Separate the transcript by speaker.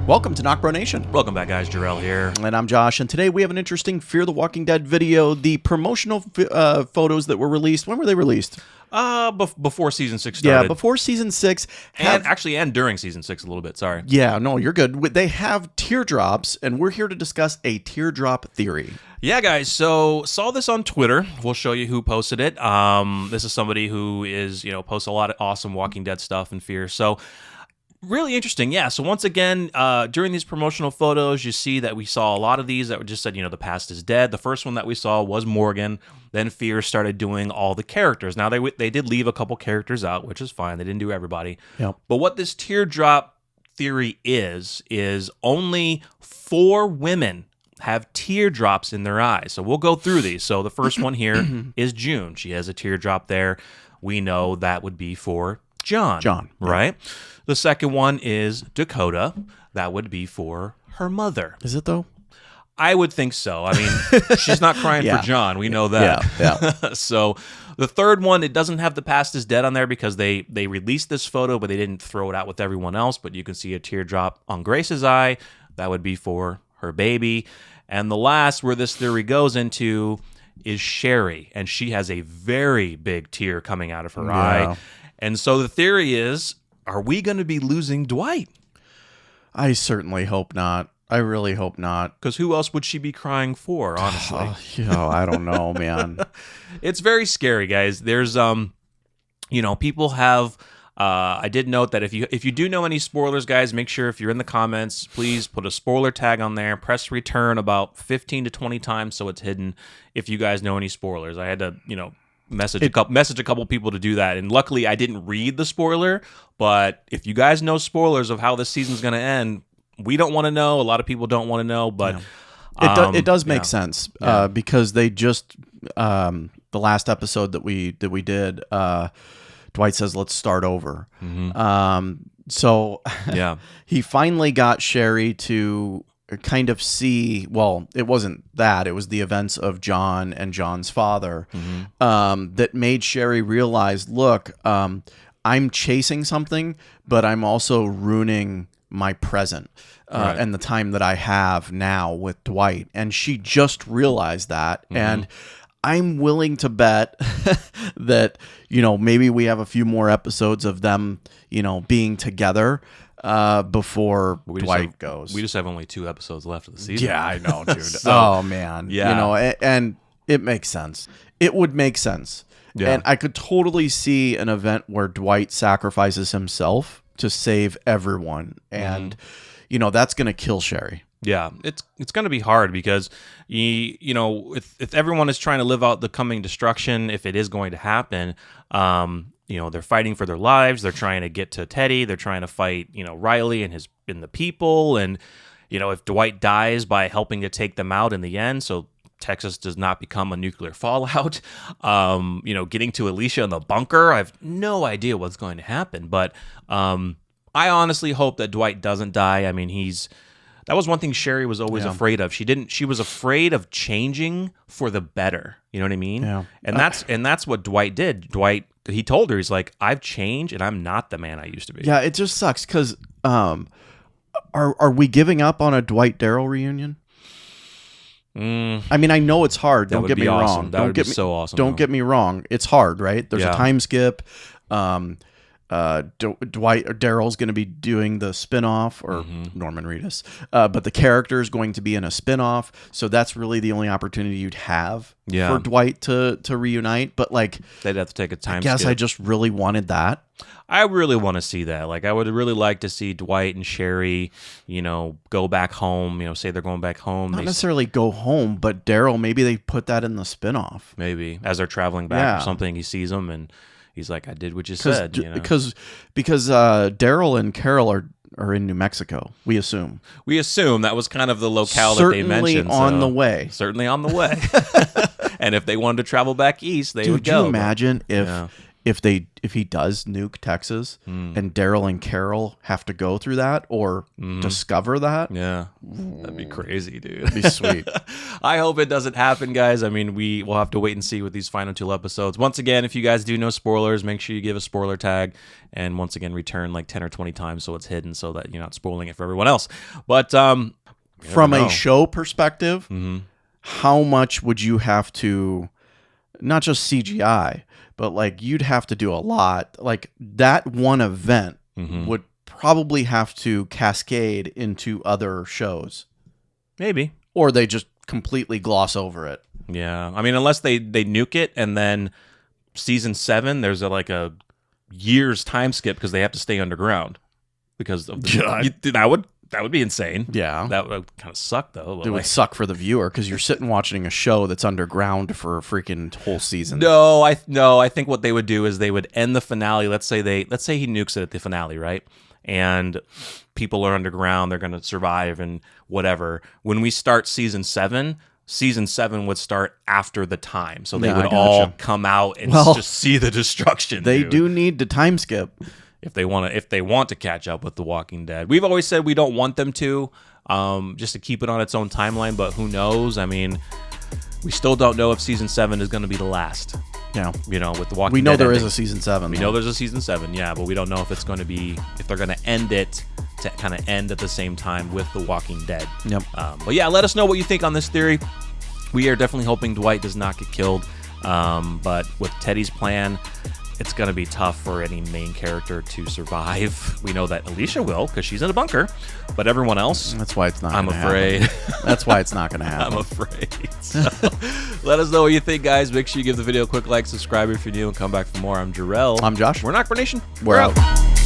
Speaker 1: Welcome to NocBro Nation.
Speaker 2: Welcome back, guys. Jarrell here.
Speaker 1: And I'm Josh, and today we have an interesting Fear the Walking Dead video. The promotional photos that were released, when were they released?
Speaker 2: Before Season 6 started.
Speaker 1: Yeah, before Season 6.
Speaker 2: And during Season 6 a little bit, sorry.
Speaker 1: Yeah, no, you're good. They have teardrops, and we're here to discuss a teardrop theory.
Speaker 2: Yeah, guys, so saw this on Twitter. We'll show you who posted it. This is somebody who posts a lot of awesome Walking Dead stuff and Fear, so... Really interesting, yeah. So once again, during these promotional photos, you see that we saw a lot of these that just said, the past is dead. The first one that we saw was Morgan. Then Fear started doing all the characters. Now, they did leave a couple characters out, which is fine. They didn't do everybody.
Speaker 1: Yep.
Speaker 2: But what this teardrop theory is only 4 women have teardrops in their eyes. So we'll go through these. So the first one here is June. She has a teardrop there. We know that would be for John, right? Yeah. The second one is Dakota. That would be for her mother.
Speaker 1: Is it, though?
Speaker 2: I would think so. I mean, she's not crying for John. We know that.
Speaker 1: Yeah.
Speaker 2: So the third one, it doesn't have the past is dead on there because they released this photo, but they didn't throw it out with everyone else. But you can see a teardrop on Grace's eye. That would be for her baby. And the last, where this theory goes into, is Sherry. And she has a very big tear coming out of her eye. And so the theory is, are we going to be losing Dwight?
Speaker 1: I certainly hope not. I really hope not.
Speaker 2: Because who else would she be crying for, honestly?
Speaker 1: I don't know, man.
Speaker 2: It's very scary, guys. There's, people have... I did note that if you do know any spoilers, guys, make sure if you're in the comments, please put a spoiler tag on there. Press return about 15 to 20 times so it's hidden if you guys know any spoilers. I had to, message a couple people to do that, and luckily I didn't read the spoiler. But if you guys know spoilers of how this season's going to end, we don't want to know. A lot of people don't want to know, but
Speaker 1: it does make sense because they just the last episode that we did, Dwight says, "Let's start over." So he finally got Sherry to kind of see, well, it wasn't that, it was the events of John and John's father that made Sherry realize, look, I'm chasing something, but I'm also ruining my present and the time that I have now with Dwight. And she just realized that. And I'm willing to bet that, maybe we have a few more episodes of them, being together before Dwight goes.
Speaker 2: We just have only 2 episodes left of the season.
Speaker 1: Yeah, I know, dude. Oh, man.
Speaker 2: Yeah.
Speaker 1: And it makes sense. It would make sense. Yeah. And I could totally see an event where Dwight sacrifices himself to save everyone. And, that's going to kill Sherry.
Speaker 2: Yeah, it's going to be hard because, if everyone is trying to live out the coming destruction, if it is going to happen, they're fighting for their lives. They're trying to get to Teddy. They're trying to fight, Riley and the people. And, if Dwight dies by helping to take them out in the end, so Texas does not become a nuclear fallout, getting to Alicia in the bunker, I have no idea what's going to happen. But I honestly hope that Dwight doesn't die. I mean, that was one thing Sherry was always afraid of. She was afraid of changing for the better. You know what I mean?
Speaker 1: Yeah.
Speaker 2: And that's what Dwight did. Dwight, he told her, he's like, I've changed and I'm not the man I used to be.
Speaker 1: Yeah, it just sucks because are we giving up on a Dwight Daryl reunion? I mean, I know it's hard. Don't get me wrong.
Speaker 2: That would be so awesome.
Speaker 1: Don't get me wrong. It's hard, right? There's a time skip. Dwight or Daryl's going to be doing the spinoff, or Norman Reedus, but the character is going to be in a spinoff, so that's really the only opportunity you'd have for Dwight to reunite. But
Speaker 2: they'd have to take a time.
Speaker 1: I guess
Speaker 2: skip.
Speaker 1: I just really wanted that.
Speaker 2: I really want to see that. I would really like to see Dwight and Sherry, go back home. Say they're going back home.
Speaker 1: Not necessarily go home, but Daryl, maybe they put that in the spinoff.
Speaker 2: Maybe as they're traveling back or something, he sees them and. He's like, I did what you said.
Speaker 1: Because Daryl and Carol are in New Mexico. We assume
Speaker 2: that was kind of the locale that they mentioned.
Speaker 1: Certainly on the way.
Speaker 2: And if they wanted to travel back east, they would go.
Speaker 1: Could you imagine if if he does nuke Texas and Daryl and Carol have to go through that or discover that.
Speaker 2: Yeah, that'd be crazy, dude.
Speaker 1: That'd be sweet.
Speaker 2: I hope it doesn't happen, guys. I mean, we'll have to wait and see with these final 2 episodes. Once again, if you guys do know spoilers, make sure you give a spoiler tag, and once again, return like 10 or 20 times so it's hidden, so that you're not spoiling it for everyone else. But
Speaker 1: from a show perspective, how much would you have to, not just CGI, but like you'd have to do a lot. Like that one event would probably have to cascade into other shows.
Speaker 2: Maybe.
Speaker 1: Or they just completely gloss over it.
Speaker 2: Yeah. I mean, unless they nuke it and then season 7, there's like a year's time skip because they have to stay underground. Because of that would be insane.
Speaker 1: Yeah.
Speaker 2: That would kind of suck, though.
Speaker 1: It would suck for the viewer because you're sitting watching a show that's underground for a freaking whole season.
Speaker 2: No, I think what they would do is they would end the finale. Let's say he nukes it at the finale, right? And people are underground. They're going to survive and whatever. When we start season 7 would start after the time. So they would all come out and just see the destruction.
Speaker 1: They do need to time skip.
Speaker 2: If they want to catch up with The Walking Dead. We've always said we don't want them to, just to keep it on its own timeline, but who knows? I mean, we still don't know if season 7 is going to be the last.
Speaker 1: Yeah.
Speaker 2: You know, with The Walking Dead.
Speaker 1: We know there
Speaker 2: ending.
Speaker 1: is a season 7.
Speaker 2: We know there's a season 7, yeah, but we don't know if it's going to be, if they're going to end it to kind of end at the same time with The Walking Dead.
Speaker 1: Yep.
Speaker 2: But yeah, let us know what you think on this theory. We are definitely hoping Dwight does not get killed, but with Teddy's plan, it's going to be tough for any main character to survive. We know that Alicia will because she's in a bunker, but everyone else...
Speaker 1: That's why it's not
Speaker 2: I'm afraid.
Speaker 1: That's why it's not going to happen.
Speaker 2: I'm afraid. So, let us know what you think, guys. Make sure you give the video a quick like, subscribe if you're new, and come back for more. I'm Jarrell.
Speaker 1: I'm Josh.
Speaker 2: We're NocBro Nation.
Speaker 1: We're out.